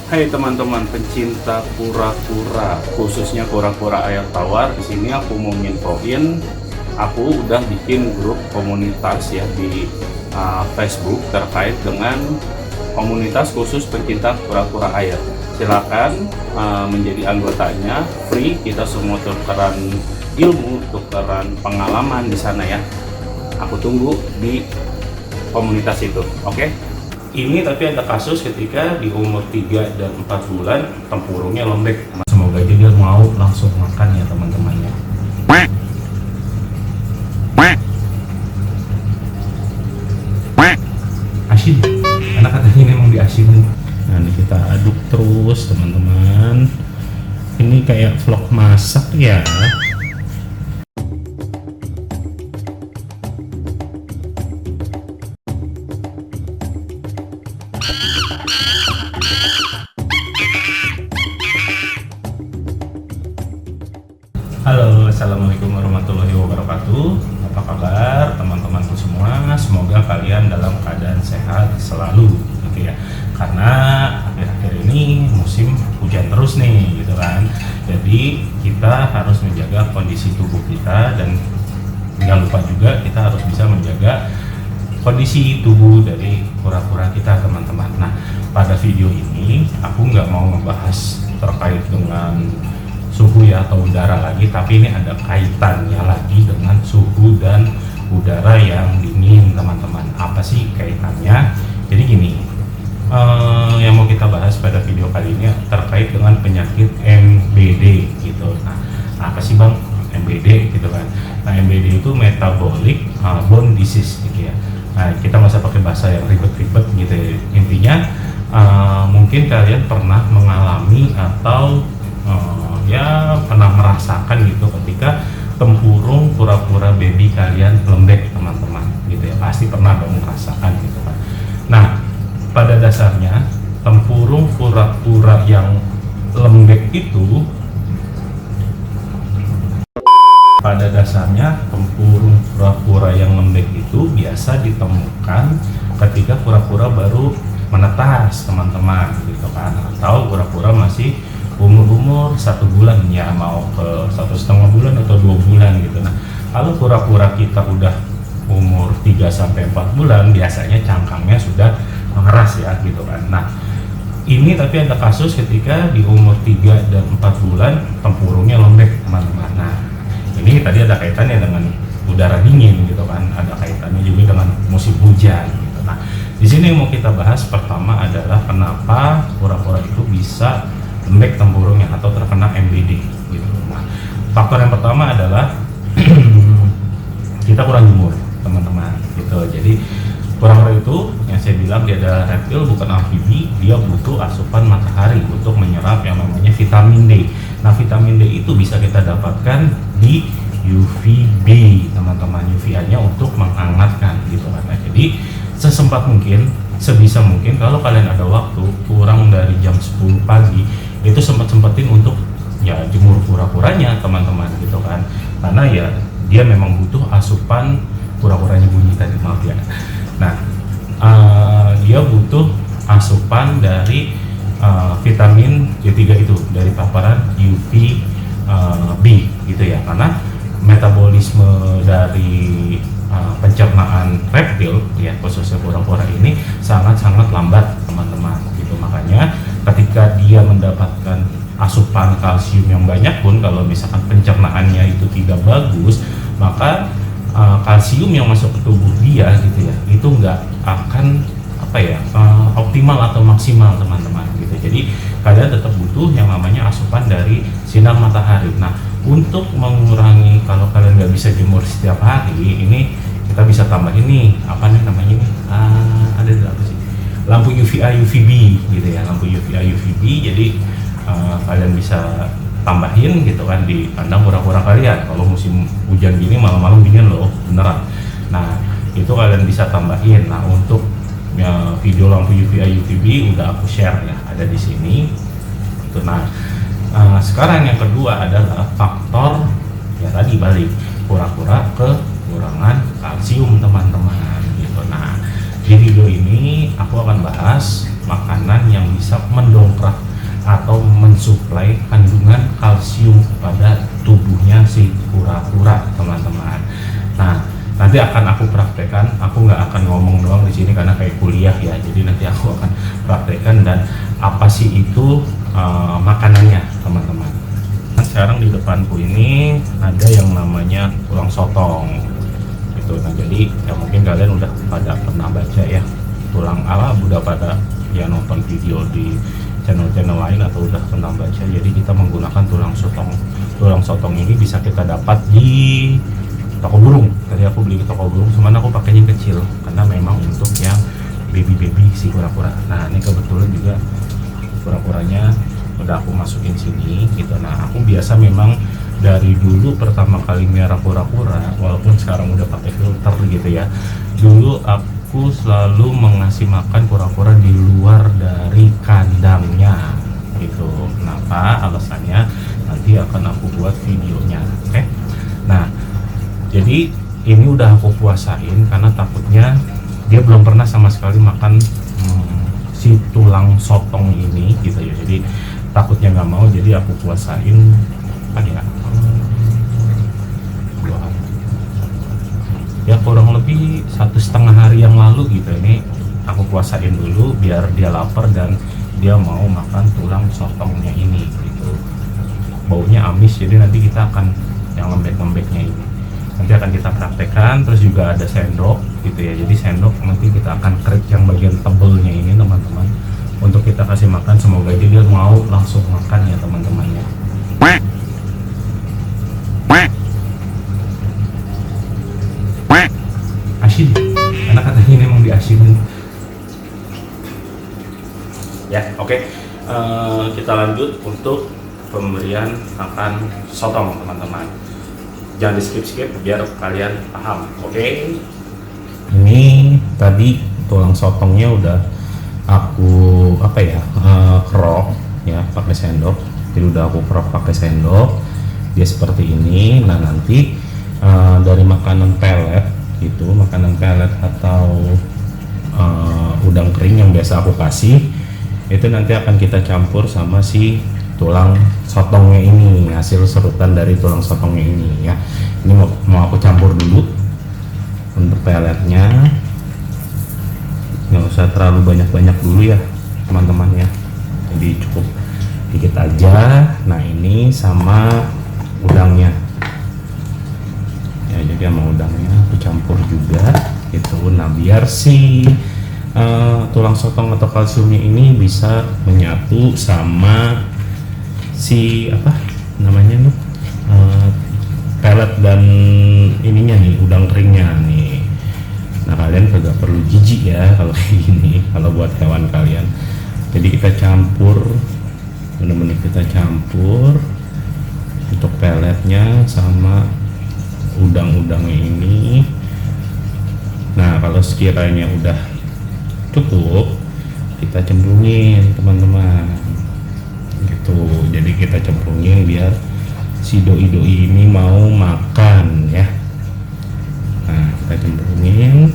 Hai teman-teman pencinta kura-kura, khususnya kura-kura air tawar. Di sini aku mau nginfoin, aku udah bikin grup komunitas ya di Facebook terkait dengan komunitas khusus pencinta kura-kura air. Silakan menjadi anggotanya, free. Kita semua tukeran ilmu, tukeran pengalaman di sana ya. Aku tunggu di komunitas itu, oke? Ini tapi ada kasus ketika di umur 3 dan 4 bulan tempurungnya lembek. Semoga aja dia mau langsung makan ya teman-temannya. Asin, anak katanya ini memang diasinin. Nah ini kita aduk terus teman-teman. Ini kayak vlog masak ya. Halo, assalamualaikum warahmatullahi wabarakatuh. Apa kabar teman-temanku semua? Semoga kalian dalam keadaan sehat selalu, gitu ya. Karena akhir-akhir ini musim hujan terus nih, gitu kan. Jadi kita harus menjaga kondisi tubuh kita dan jangan lupa juga kita harus bisa menjaga kondisi tubuh dari kura-kura kita, teman-teman. Nah, pada video ini aku nggak mau ngebahas terkait dengan suhu ya atau udara lagi, tapi ini ada kaitannya lagi dengan suhu dan udara yang dingin, teman-teman. Apa sih kaitannya? Jadi gini, yang mau kita bahas pada video kali ini terkait dengan penyakit MBD gitu. Nah, apa sih bang MBD gitu kan? Nah, MBD itu metabolic bone disease gitu ya. Nah, kita nggak usah pakai bahasa yang ribet-ribet gitu ya. Intinya mungkin kalian pernah mengalami atau ya pernah merasakan gitu ketika tempurung kura-kura baby kalian lembek, teman-teman, gitu ya. Pasti pernah dong merasakan gitu kan. Nah, pada dasarnya tempurung kura-kura yang lembek itu biasa ditemukan ketika kura-kura baru menetas, teman-teman, gitu kan, atau kura-kura masih umur 1 bulan ya, mau ke 1,5 bulan atau 2 bulan gitu. Nah, kalau kura-kura kita udah umur 3-4 bulan, biasanya cangkangnya sudah mengeras ya gitu kan. Nah, ini tapi ada kasus ketika di umur 3 dan 4 bulan tempurungnya lembek, teman-teman. Nah, ini tadi ada kaitannya dengan udara dingin gitu kan, ada kaitannya juga dengan musim hujan gitu. Nah, di sini yang mau kita bahas pertama adalah kenapa kura-kura itu bisa lembek tempurungnya atau terkena MBD gitu. Nah, faktor yang pertama adalah kita kurang jemur, teman-teman, gitu. Jadi kura-kura itu yang saya bilang dia adalah reptil bukan amfibi, dia butuh asupan matahari untuk menyerap yang namanya vitamin D. Nah, vitamin D itu bisa kita dapatkan di UVB, teman-teman. UVA-nya untuk menghangatkan gitu kan. Nah, jadi sesempat mungkin, sebisa mungkin kalau kalian ada waktu kurang dari jam 10 pagi itu sempetin untuk ya jemur kura-kuranya, teman-teman, gitu kan. Karena ya dia memang butuh asupan, kura-kuranya bunyi tadi, maaf ya. Nah, dia butuh asupan dari vitamin D3 itu dari paparan UVB gitu ya, karena metabolisme dari pencernaan reptil ya, khususnya kura-kura ini sangat-sangat lambat, teman-teman, gitu. Makanya ketika dia mendapatkan asupan kalsium yang banyak pun, kalau misalkan pencernaannya itu tidak bagus, maka kalsium yang masuk ke tubuh dia gitu ya, itu nggak akan optimal atau maksimal, teman-teman, gitu. Jadi kalian tetap butuh yang namanya asupan dari sinar matahari. Nah, untuk mengurangi, kalau kalian nggak bisa jemur setiap hari, ini kita bisa tambahin nih, apa nih namanya nih, ada apa sih, lampu UVA UVB gitu ya, lampu UVA UVB. Jadi kalian bisa tambahin gitu kan di kandang kura-kura kalian. Kalau musim hujan gini malam-malam dingin loh, beneran. Nah, itu kalian bisa tambahin. Nah, untuk video lampu UVA UVB udah aku share ya, ada di sini. Itu. Nah, sekarang yang kedua adalah faktor ya tadi, balik kura-kura kekurangan kalsium, teman-teman, gitu. Nah, di video ini aku akan bahas makanan yang bisa mendongkrak atau mensuplai kandungan kalsium pada tubuhnya si kura-kura, teman-teman. Nah, nanti akan aku praktekkan. Aku nggak akan ngomong doang di sini karena kayak kuliah ya. Jadi nanti aku akan praktekkan dan apa sih itu makanannya, teman-teman. Nah, sekarang di depanku ini ada yang namanya tulang sotong. Gitu. Nah, jadi ya mungkin kalian udah pada pernah baca ya tulang udah pada ya nonton video di channel-channel lain atau udah pernah baca. Jadi kita menggunakan tulang sotong. Tulang sotong ini bisa kita dapat di toko burung. Tadi aku beli di toko burung, cuman aku pakainya kecil karena memang untuk yang baby si kura-kura. Nah, ini kebetulan juga kura-kuranya udah aku masukin sini gitu. Nah, aku biasa memang dari dulu pertama kali merah kura-kura, walaupun sekarang udah pakai filter gitu ya. Dulu aku selalu mengasih makan kura-kura di luar dari kandangnya gitu. Kenapa? Alasannya nanti akan aku buat videonya. Oke. Nah, jadi ini udah aku puasain karena takutnya dia belum pernah sama sekali makan si tulang sotong ini gitu ya. Jadi takutnya nggak mau, jadi aku puasain ya 2 hari. Ya kurang lebih 1,5 hari yang lalu gitu. Ini aku puasain dulu biar dia lapar dan dia mau makan tulang sotongnya ini gitu. Baunya amis, jadi nanti kita akan yang lembek-lembeknya ini nanti akan kita praktekkan. Terus juga ada sendok gitu ya. Jadi sendok nanti kita akan krik yang bagian tebelnya ini, teman-teman, untuk kita kasih makan. Semoga aja dia mau langsung makan ya, teman-temannya. Asin, karena katanya ini memang diasinin ya. Oke. Kita lanjut untuk pemberian makan sotong, teman-teman. Jangan di skip biar kalian paham. Oke. Ini tadi tulang sotongnya udah aku kerok ya pakai sendok. Jadi udah aku kerok pakai sendok. Dia seperti ini. Nah, nanti dari makanan pelet gitu, makanan pelet atau udang kering yang biasa aku kasih, itu nanti akan kita campur sama si tulang sotongnya ini, hasil serutan dari tulang sotongnya ini ya. Ini mau aku campur dulu untuk peletnya. Nggak usah terlalu banyak-banyak dulu ya, teman-teman ya. Jadi cukup dikit aja. Nah, ini sama udangnya ya, jadi sama udangnya aku campur juga gitu. Nah, biar si tulang sotong atau kalsiumnya ini bisa menyatu sama si pelet dan ininya nih, udang keringnya nih. Nah, kalian kagak perlu jijik ya kalau kayak gini, kalau buat hewan kalian. Jadi kita campur, bener-bener kita campur untuk peletnya sama udang-udangnya ini. Nah, kalau sekiranya udah cukup, kita cemplungin, teman-teman gitu. Jadi kita cemplungin biar si doi-doi ini mau makan ya. Nah, kita cemplungin.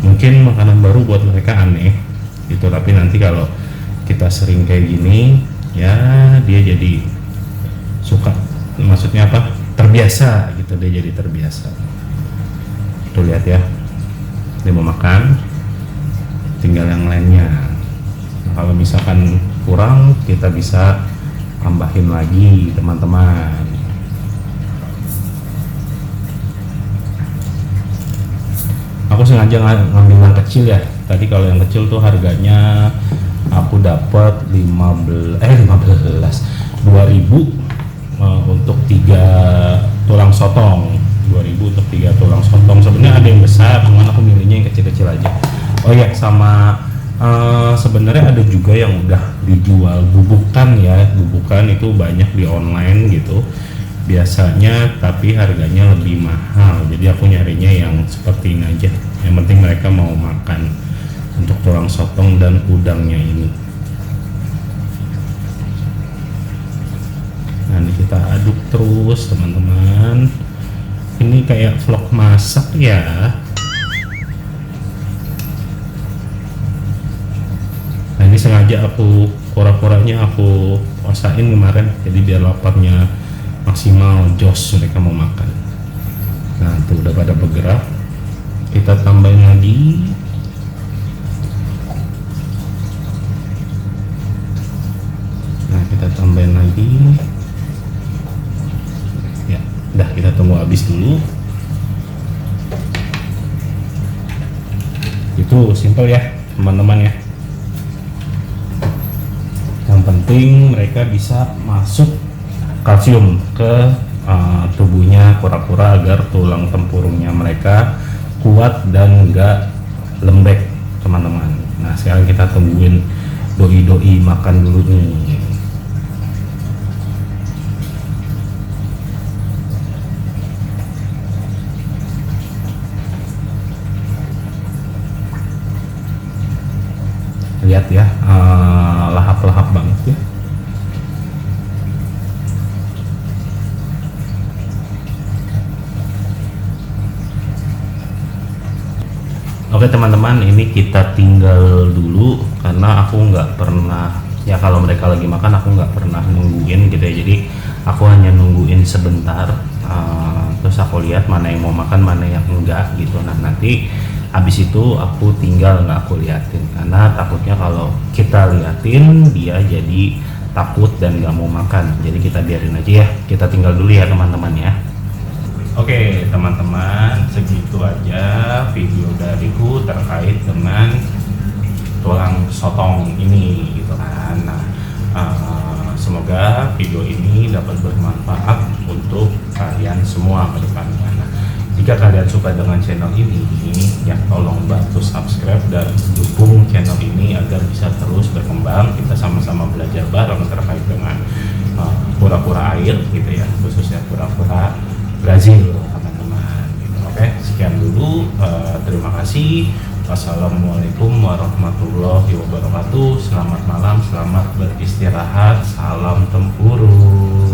Mungkin makanan baru buat mereka aneh gitu, tapi nanti kalau kita sering kayak gini ya, dia jadi suka, maksudnya terbiasa gitu, dia jadi terbiasa. Tuh, lihat ya, dia mau makan, tinggal yang lainnya. Nah, kalau misalkan kurang, kita bisa tambahin lagi, teman-teman. Aku sengaja ngambil yang kecil ya. Tadi kalau yang kecil tuh harganya aku dapat 2000 untuk 3 tulang sotong. 2000 untuk 3 tulang sotong. Sebenarnya ada yang besar, cuman aku milihnya yang kecil-kecil aja. Oh ya, sama sebenarnya ada juga yang udah dijual bubukan ya. Bubukan itu banyak di online gitu biasanya, tapi harganya lebih mahal. Jadi aku nyarinya yang seperti ini aja. Yang penting mereka mau makan untuk tulang sotong dan udangnya ini. Nah, ini kita aduk terus, teman-teman. Ini kayak vlog masak ya. ini sengaja aku pura-puranya aku puasain kemarin, jadi biar laparnya maksimal, jos mereka mau makan. Nah tuh udah pada bergerak, kita tambahin lagi. Nah kita tambahin lagi ya. Udah, kita tunggu habis dulu. Itu simple ya teman-teman ya. Yang penting mereka bisa masuk kalsium ke tubuhnya kura-kura agar tulang tempurungnya mereka kuat dan enggak lembek teman-teman. Nah sekarang kita tungguin doi-doi makan dulu nih. Lihat ya, lahap-lahap banget ya. Oke teman-teman, ini kita tinggal dulu karena aku nggak pernah ya, kalau mereka lagi makan aku nggak pernah nungguin gitu ya. Jadi aku hanya nungguin sebentar, terus aku lihat mana yang mau makan mana yang enggak gitu. Nah nanti habis itu aku tinggal nggak aku liatin, karena takutnya kalau kita liatin dia jadi takut dan nggak mau makan. Jadi kita biarin aja ya, kita tinggal dulu ya teman-teman ya. Oke teman-teman, segitu aja video dariku terkait dengan tulang sotong ini gitu kan. Nah semoga video ini dapat bermanfaat untuk kalian semua ke depannya. Nah, jika kalian suka dengan channel ini ya, tolong bantu subscribe dan dukung channel ini agar bisa terus berkembang. Kita sama-sama belajar bareng terkait dengan kura-kura air gitu ya, khususnya kura-kura Brazil teman-teman gitu. Oke, sekian dulu, terima kasih. Wassalamualaikum warahmatullahi wabarakatuh. Selamat malam, selamat beristirahat, salam tempurung.